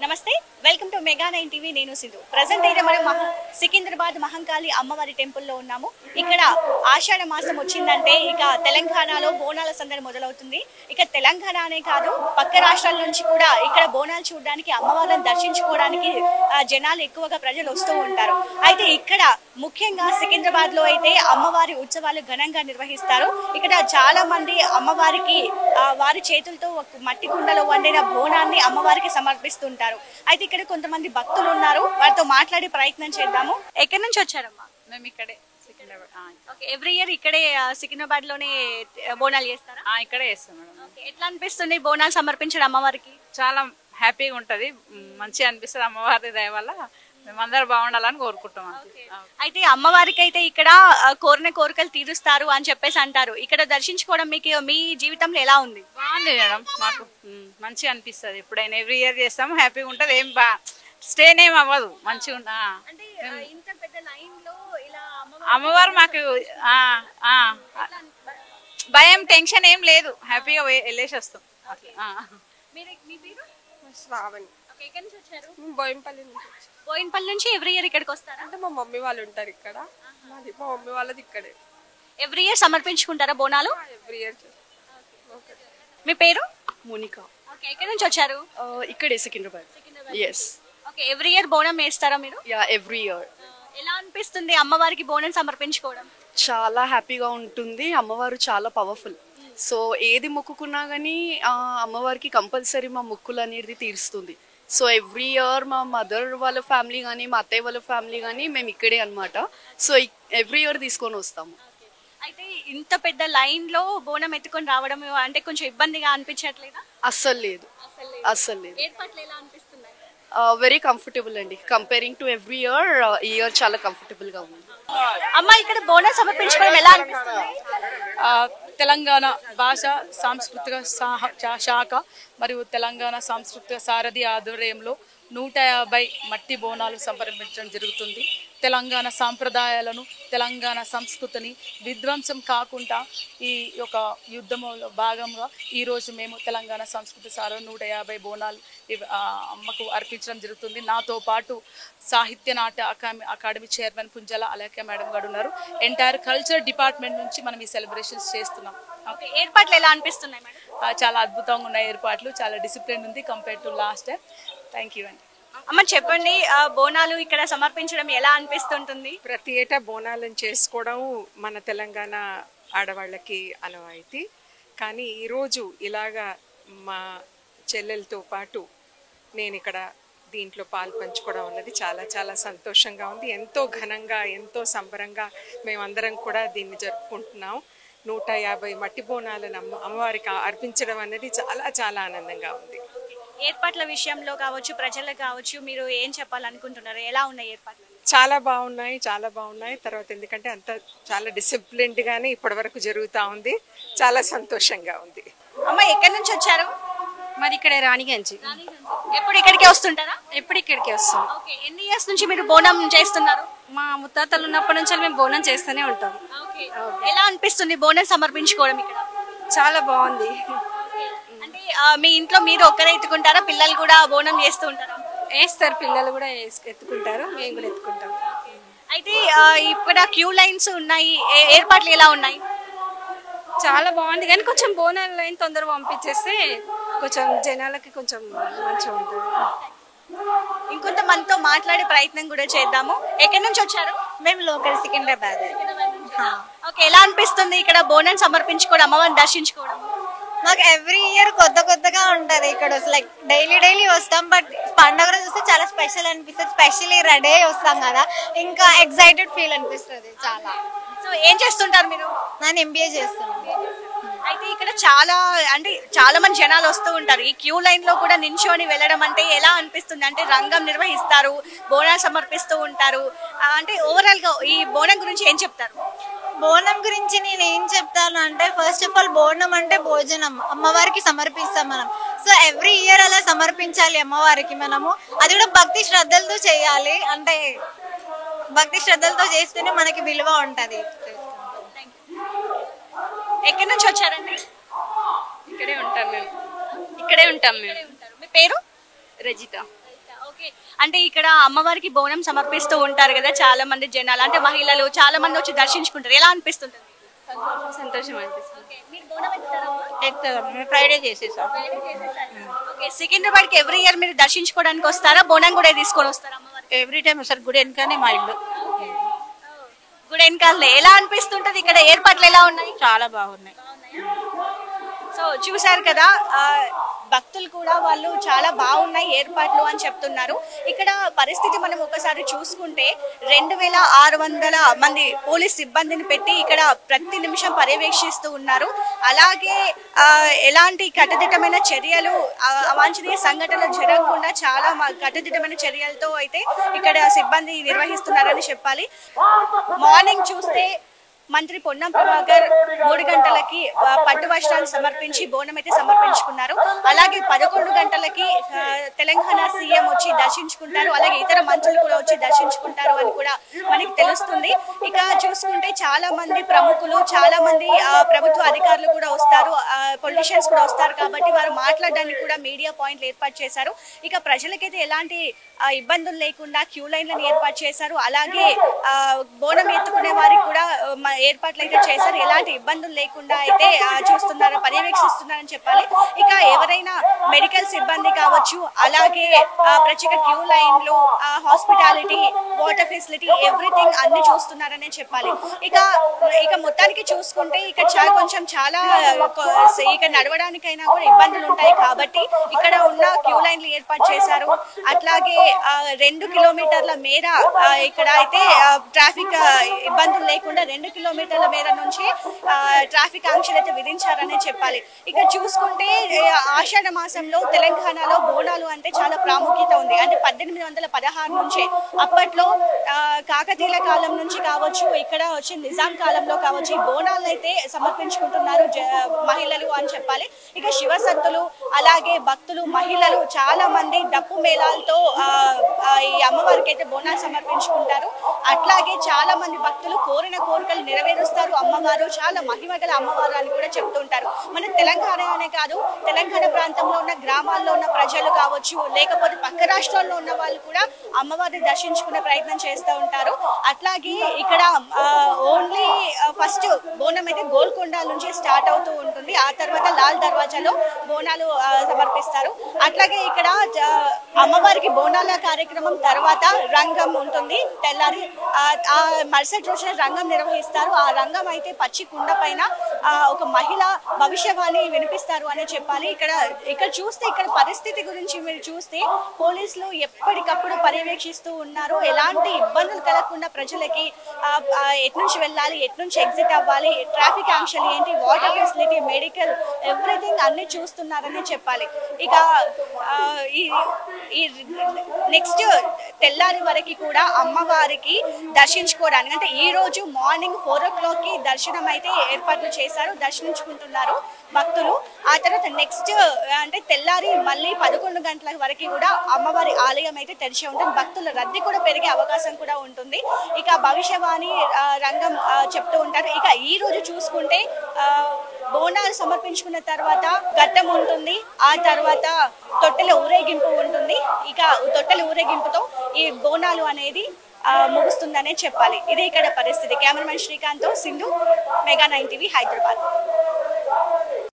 నమస్తే welcome to mega 9 TV నేను Sindhu present అయితే మనం సికింద్రాబాద్ మహంకాళి అమ్మవారి టెంపుల్లో ఉన్నాము ఇక్కడ ఆషాఢ మాసం వచ్చిందంటే ఇక తెలంగాణలో బోనాల సందడి మొదలవుతుంది ఇక తెలంగాణనే కాదు పక్క రాష్ట్రాల నుంచి కూడా ఇక్కడ బోనాలు చూడడానికి అమ్మవారిని దర్శించుకోవడానికి జనాలు ఎక్కువగా ప్రజలు వస్తూ ఉంటారు అయితే ఇక్కడ ముఖ్యంగా సికింద్రాబాద్ లో అయితే అమ్మవారి ఉత్సవాలు ఘనంగా నిర్వహిస్తారు ఇక్కడ చాలా మంది అమ్మవారికి వారి చేతులతో మట్టి కుండలో వండిన బోనాన్ని అమ్మవారికి సమర్పిస్తుంటారు అయితే ఇక్కడ కొంతమంది భక్తులు ఉన్నారు వారితో మాట్లాడే ప్రయత్నం చేద్దాము ఎక్కడి నుంచి వచ్చారమ్మా మేము ఇక్కడే సికింద్రాబాద్ ఓకే ఎవ్రీ ఇయర్ ఇక్కడే సికింద్రాబాద్ లోనే బోనాలు చేస్తారా ఇక్కడే చేస్తాం మేడం. ఓకే ఎట్లా అనిపిస్తుంది బోనాలు సమర్పించడం అమ్మవారికి చాలా హ్యాపీగా ఉంటది, మంచిగా అనిపిస్తుంది. అమ్మవారి దయ వల్ల మేమందరూ బాగుండాలని కోరుకుంటాం. అయితే అమ్మవారికి అయితే ఇక్కడ కోరిన కోరికలు తీరుస్తారు అని చెప్పేసి అంటారు. ఇక్కడ దర్శించుకోవడం మీకు మీ జీవితంలో ఎలా ఉంది? బాగుంది మేడం, మాకు మంచిగా అనిపిస్తుంది. ఎప్పుడైనా ఎవ్రీ ఇయర్ చేస్తాము, హ్యాపీగా ఉంటది. ఏం స్టేన్ అవ్వదు, మంచిగా అమ్మవారు మాకు భయం టెన్షన్ ఏం లేదు, హ్యాపీగా వెళ్ళేసి వస్తాం. బోయినపల్లి నుంచి ఎవ్రీ ఇయర్ ఇక్కడికి వస్తారా? అంటే మా మమ్మీ వాళ్ళు ఉంటారు ఇక్కడ, మా మమ్మీ వాళ్ళది ఇక్కడే. ఎవ్రీ ఇయర్ సమర్పించుకుంటారా బోనాలు? Every year. మీ పేరు? మోనికా. ఓకే ఎక్కడి నుంచి వచ్చారు? ఇక్కడే Secunderabad. Yes. Okay every year బోనం వేస్తారా మీరు? Yeah, every year. ఎలా అనిపిస్తుంది అమ్మవారికి బోనం సమర్పించుకోవడం? చాలా హ్యాపీగా ఉంటుంది. అమ్మవారు చాలా పవర్ఫుల్. సో ఏది మొక్కుకున్నా కానీ అమ్మవారికి కంపల్సరీ మా మొక్కులు అనేది తీరుస్తుంది. సో ఎవ్రీ ఇయర్ మా మదర్ వాళ్ళ ఫ్యామిలీ కానీ మా అత్తయ్య వాళ్ళ ఫ్యామిలీ కానీ మేము ఇక్కడే అనమాట. సో ఎవ్రీ ఇయర్ తీసుకొని వస్తాము. అయితే ఇంత పెద్ద లైన్ లో బోనం ఎత్తుకొని రావడం అంటే కొంచెం ఇబ్బందిగా అనిపించట్లేదా? అస్సలు లేదు, అస్సలు లేదు. ఏర్పాట్లు ఎలా అనిపిస్తున్నాయి? వెరీ కంఫర్టబుల్ అండి. కంపేరింగ్ టు ఎవ్రీ ఇయర్ ఈ ఇయర్ చాలా కంఫర్టబుల్ గా ఉంది. అమ్మ ఇక్కడ బోనం సమర్పించుకోవడం ఎలా అనిపిస్తుంది? తెలంగాణ భాష సాంస్కృతిక శాఖ మరియు తెలంగాణ సాంస్కృతిక సారథి ఆధ్వర్యంలో 150 మట్టి బోనాలు సమర్పించడం జరుగుతుంది. తెలంగాణ సాంప్రదాయాలను, తెలంగాణ సంస్కృతిని విధ్వంసం కాకుండా ఈ యొక్క యుద్ధంలో భాగంగా ఈరోజు మేము తెలంగాణ సంస్కృతి సార 150 బోనాలు అమ్మకు అర్పించడం జరుగుతుంది. నాతో పాటు సాహిత్య నాట్య అకాడమీ చైర్మన్ పుంజల అలేఖ్య మేడం గారు ఉన్నారు. ఎంటైర్ కల్చర్ డిపార్ట్మెంట్ నుంచి మనం ఈ సెలబ్రేషన్స్ చేస్తున్నాం. ఏర్పాట్లు ఎలా అనిపిస్తున్నాయి మేడం? చాలా అద్భుతంగా ఉన్నాయి ఏర్పాట్లు, చాలా డిసిప్లిన్ ఉంది compare to last time. Thank you అండి. అమ్మ చెప్పండి, బోనాలు ఇక్కడ సమర్పించడం ఎలా అనిపిస్తుంటుంది? ప్రతి ఏటా బోనాలను చేసుకోవడం మన తెలంగాణ ఆడవాళ్ళకి అనవాయితీ. కానీ ఈరోజు ఇలాగా మా చెల్లెలతో పాటు నేను ఇక్కడ దీంట్లో పాలు పంచుకోవడం అన్నది చాలా చాలా సంతోషంగా ఉంది. ఎంతో ఘనంగా, ఎంతో సంబరంగా మేమందరం కూడా దీన్ని జరుపుకుంటున్నాం. 150 మట్టి బోనాలను అమ్మవారికి అర్పించడం అనేది చాలా చాలా ఆనందంగా ఉంది. ఏర్పాట్ల విషయంలో కావచ్చు, ప్రజలకు కావచ్చు, మీరు ఏం చెప్పాలనుకుంటున్నారు? ఎలా ఉన్నాయి ఏర్పాట్లు? చాలా బాగున్నాయి, చాలా బాగున్నాయి. తర్వాత ఎందుకంటే అంత చాలా డిసిప్లిన్డ్ గానే ఇప్పటి వరకు జరుగుతూ ఉంది. చాలా సంతోషంగా ఉంది. అమ్మ ఎక్కడి నుంచి వచ్చారు? మరి ఇక్కడ రాణిగంజ్. ఎప్పుడు ఇక్కడికే వస్తుంటారా? ఎప్పుడు ఇక్కడికి వస్తాం. ఓకే ఎన్ని ఇయర్స్ నుంచి మీరు బోనం చేస్తున్నారు? మా ముత్తాతలు ఉన్నప్పటి నుంచి మేము బోనం చేస్తూనే ఉంటాం. ఎలా అనిపిస్తుంది బోనం సమర్పించుకోవడం ఇక్కడ? చాలా బాగుంది. అంటే మీ ఇంట్లో మీరు ఒక్కరే ఎత్తుకుంటారా? పిల్లలు కూడా బోనం చేస్తూ ఉంటారా? వేస్తారు, పిల్లలు కూడా ఎత్తుకుంటారు, మేము కూడా ఎత్తుకుంటాం. అయితే ఇక్కడ క్యూ లైన్స్ ఉన్నాయి, ఏర్పాట్లు ఎలా ఉన్నాయి? చాలా బాగుంది, కానీ కొంచెం బోనాల లైన్ తొందరగా పంపించేస్తే కొంచెం జనాలకి కొంచెం మంచిగా ఉంటుంది. ఇంకొంత మనతో మాట్లాడే ప్రయత్నం కూడా చేద్దాము. ఎక్కడి నుంచి వచ్చారు? మేము లోకల్ సికింద్రాబాద్. ఓకే ఎలా అనిపిస్తుంది ఇక్కడ బోనం సమర్పించుకోవడం, అమ్మవారిని దర్శించుకోవడం? మాకు ఎవ్రీ ఇయర్ కొత్తగా ఉంటది ఇక్కడ. లైక్ డైలీ వస్తాం, బట్ పండుగ రోజు వస్తే చాలా స్పెషల్ అనిపిస్తుంది. స్పెషల్లీ రెడీ వస్తాం కదా, ఇంకా ఎక్సైటెడ్ ఫీల్ అనిపిస్తుంది చాలా. సో ఏం చేస్తుంటారు మీరు? నేను ఎంబీఏ చేస్తున్నాను. అయితే ఇక్కడ చాలా మంది జనాలు వస్తూ ఉంటారు. ఈ క్యూ లైన్ లో కూడా నించొని వెళ్ళడం అంటే ఎలా అనిపిస్తుంది? అంటే రంగం నిర్వహిస్తారు, బోనాలు సమర్పిస్తూ ఉంటారు. అంటే ఓవరాల్ గా ఈ బోనం గురించి ఏం చెప్తారు? బోనం గురించి నేను ఏం చెప్తాను అంటే, ఫస్ట్ ఆఫ్ ఆల్ బోనం అంటే భోజనం, అమ్మవారికి సమర్పిస్తాం మనం. సో ఎవ్రీ ఇయర్ అలా సమర్పించాలి అమ్మవారికి మనము. అది కూడా భక్తి శ్రద్ధలతో చేయాలి. అంటే భక్తి శ్రద్ధలతో చేస్తేనే మనకి విలువ ఉంటది. ఎక్కడి నుంచి వచ్చారండి? ఇక్కడే ఉంటాం మేము. మీ పేరు? రజిత. ఓకే, అంటే ఇక్కడ అమ్మవారికి బోనం సమర్పిస్తూ ఉంటారు కదా చాలా మంది జనాలు, అంటే మహిళలు చాలా మంది వచ్చి దర్శించుకుంటారు, ఎలా అనిపిస్తుంటుంది? సంతోషం అనిపిస్తుంది. మీరు బోనం ఎక్కుతారమ్మా? ఎక్కుతాం, ఫ్రైడే చేసేసాం. ఓకే, సికింద్రాబాద్కి ఎవ్రీ ఇయర్ మీరు దర్శించుకోవడానికి వస్తారా, బోనం కూడా తీసుకొని వస్తారా అమ్మవారికి? ఎవ్రీ టైం సార్ గుడి వెనుకనే మా ఇల్లు. గుడి వెనకాలే. ఎలా అనిపిస్తుంటది, ఇక్కడ ఏర్పాట్లు ఎలా ఉన్నాయి? చాలా బాగున్నాయి. సో చూశారు కదా, భక్తులు కూడా వాళ్ళు చాలా బాగున్నాయి ఏర్పాట్లు అని చెప్తున్నారు. ఇక్కడ పరిస్థితి మనం ఒకసారి చూసుకుంటే 2600 మంది పోలీస్ సిబ్బందిని పెట్టి ఇక్కడ ప్రతి నిమిషం పర్యవేక్షిస్తూ ఉన్నారు. అలాగే ఎలాంటి కట్టుదిట్టమైన చర్యలు, అవాంఛనీయ సంఘటనలు జరగకుండా చాలా కట్టుదిట్టమైన చర్యలతో అయితే ఇక్కడ సిబ్బంది నిర్వహిస్తున్నారని చెప్పాలి. మార్నింగ్ చూస్తే మంత్రి పొన్నం ప్రభాకర్ 3 గంటలకి పట్టు వస్త్రాలు సమర్పించి బోనం అయితే సమర్పించుకున్నారు. అలాగే 11 గంటలకి తెలంగాణ సీఎం వచ్చి దర్శించుకుంటారు, అలాగే ఇతర మంత్రులు కూడా వచ్చి దర్శించుకుంటారు అని కూడా మనకి తెలుస్తుంది. ఇక చూసుకుంటే చాలా మంది ప్రముఖులు, చాలా మంది ప్రభుత్వ అధికారులు కూడా వస్తారు, పొలిటీషియన్స్ కూడా వస్తారు, కాబట్టి వారు మాట్లాడడానికి కూడా మీడియా పాయింట్లు ఏర్పాటు చేశారు. ఇక ప్రజలకైతే ఎలాంటి ఇబ్బందులు లేకుండా క్యూ లైన్లను ఏర్పాటు చేశారు. అలాగే బోనం ఎత్తుకునే వారికి కూడా ఏర్పాట్లు అయితే చేశారు. ఎలాంటి ఇబ్బందులు లేకుండా అయితే చూస్తున్నారు, పర్యవేక్షిస్తున్నారని చెప్పాలి. ఇక ఎవరైనా మెడికల్ సిబ్బంది కావచ్చు, అలాగే ప్రత్యేక క్యూ లైన్లు, హాస్పిటాలిటీ, వాటర్ ఫెసిలిటీ, ఎవ్రీథింగ్ అన్ని చూస్తున్నారనే చెప్పాలి. ఇక మొత్తానికి చూసుకుంటే ఇక్కడ చాలా ఇక నడవడానికైనా కూడా ఇబ్బందులు ఉంటాయి కాబట్టి ఇక్కడ ఉన్న క్యూ లైన్లు ఏర్పాటు చేశారు. అట్లాగే 2 కిలోమీటర్ల మేర ఇక్కడ అయితే ట్రాఫిక్ ఇబ్బందులు లేకుండా 2 కిలోమీటర్ల మేర నుంచి ట్రాఫిక్ ఆంక్షలు అయితే విధించారనే చెప్పాలి. ఇక చూసుకుంటే ఆషాఢ మాసంలో తెలంగాణలో బోనాలు అంటే చాలా ప్రాముఖ్యత ఉంది. అంటే 1816 నుంచే, అప్పట్లో కాకతీయుల కాలం నుంచి కావచ్చు, ఇక్కడ వచ్చి నిజాం కాలంలో కావచ్చు, ఈ బోనాలను అయితే సమర్పించుకుంటున్నారు మహిళలు అని చెప్పాలి. ఇక శివసత్తులు, అలాగే భక్తులు, మహిళలు చాలా మంది డప్పు మేళాలతో ఈ అమ్మవారికి అయితే బోనాలు సమర్పించుకుంటారు. అట్లాగే చాలా మంది భక్తులు కోరిన కోరికలు నెరవేరుస్తారు. అమ్మవారు చాలా మహిమగల అమ్మవారు అని కూడా చెప్తుంటారు. మన తెలంగాణనే కాదు, తెలంగాణ ప్రాంతంలో ఉన్న గ్రామాల్లో ఉన్న ప్రజలు కావచ్చు, లేకపోతే పక్క రాష్ట్రాల్లో ఉన్న వాళ్ళు కూడా అమ్మవారిని దర్శించుకునే ప్రయత్నం చేస్తూ ఉంటారు. అట్లాగే ఇక్కడ ఓన్లీ ఫస్ట్ బోనం అయితే గోల్కొండ నుంచి స్టార్ట్ అవుతూ ఉంటుంది, ఆ తర్వాత లాల్ దర్వాజాలో బోనాలు సమర్పిస్తారు. అట్లాగే ఇక్కడ అమ్మవారికి బోనాల కార్యక్రమం తర్వాత రంగం ఉంటుంది. తెల్లారి మరుసటి రోజున రంగం నిర్వహిస్తారు. ఆ రంగం అయితే పచ్చి కుండ పైన ఒక మహిళ భవిష్యవాణి వినిపిస్తారు అని చెప్పాలి. ఇక్కడ చూస్తే ఇక్కడ పరిస్థితి గురించి మీరు చూస్తే పోలీసులు ఎప్పటికప్పుడు పర్యవేక్షిస్తూ ఉన్నారు. ఎలాంటి ఇబ్బందులు కలగకుండా ప్రజలకి ఎట్నుంచి వెళ్ళాలి, ఎట్నుంచి ఎగ్జిట్ అవ్వాలి, ట్రాఫిక్ ఆంక్షలు ఏంటి, వాటర్ ఫెసిలిటీ, మెడికల్, ఎవ్రీథింగ్ అన్ని చూస్తున్నారని చెప్పాలి. ఇక ఈ నెక్స్ట్ తెల్లారి వరకు కూడా అమ్మవారికి దర్శించుకోవడానికి, అంటే ఈ రోజు మార్నింగ్ 4 o'clock దర్శనం అయితే ఏర్పాట్లు చేశారు, దర్శించుకుంటున్నారు భక్తులు. ఆ తర్వాత నెక్స్ట్ అంటే తెల్లారి మళ్ళీ 11 గంటల వరకు కూడా అమ్మవారి ఆలయం అయితే తెరిచి ఉంటుంది. భక్తుల రద్దీ కూడా పెరిగే అవకాశం కూడా ఉంటుంది. ఇక భవిష్యవాణి రంగం చెప్తూ ఉంటారు. ఇక ఈ రోజు చూసుకుంటే బోనాలు సమర్పించుకున్న తర్వాత ఘట్టం ఉంటుంది, ఆ తర్వాత తొట్టెల ఊరేగింపు ఉంటుంది. ఇక తొట్టెల ఊరేగింపుతో ఈ బోనాలు అనేది ముగుస్తుందనే చెప్పాలి. ఇదే ఇక్కడ పరిస్థితి. కెమెరామెన్ శ్రీకాంత్ తో సింధు, మెగా 9 TV, హైదరాబాద్.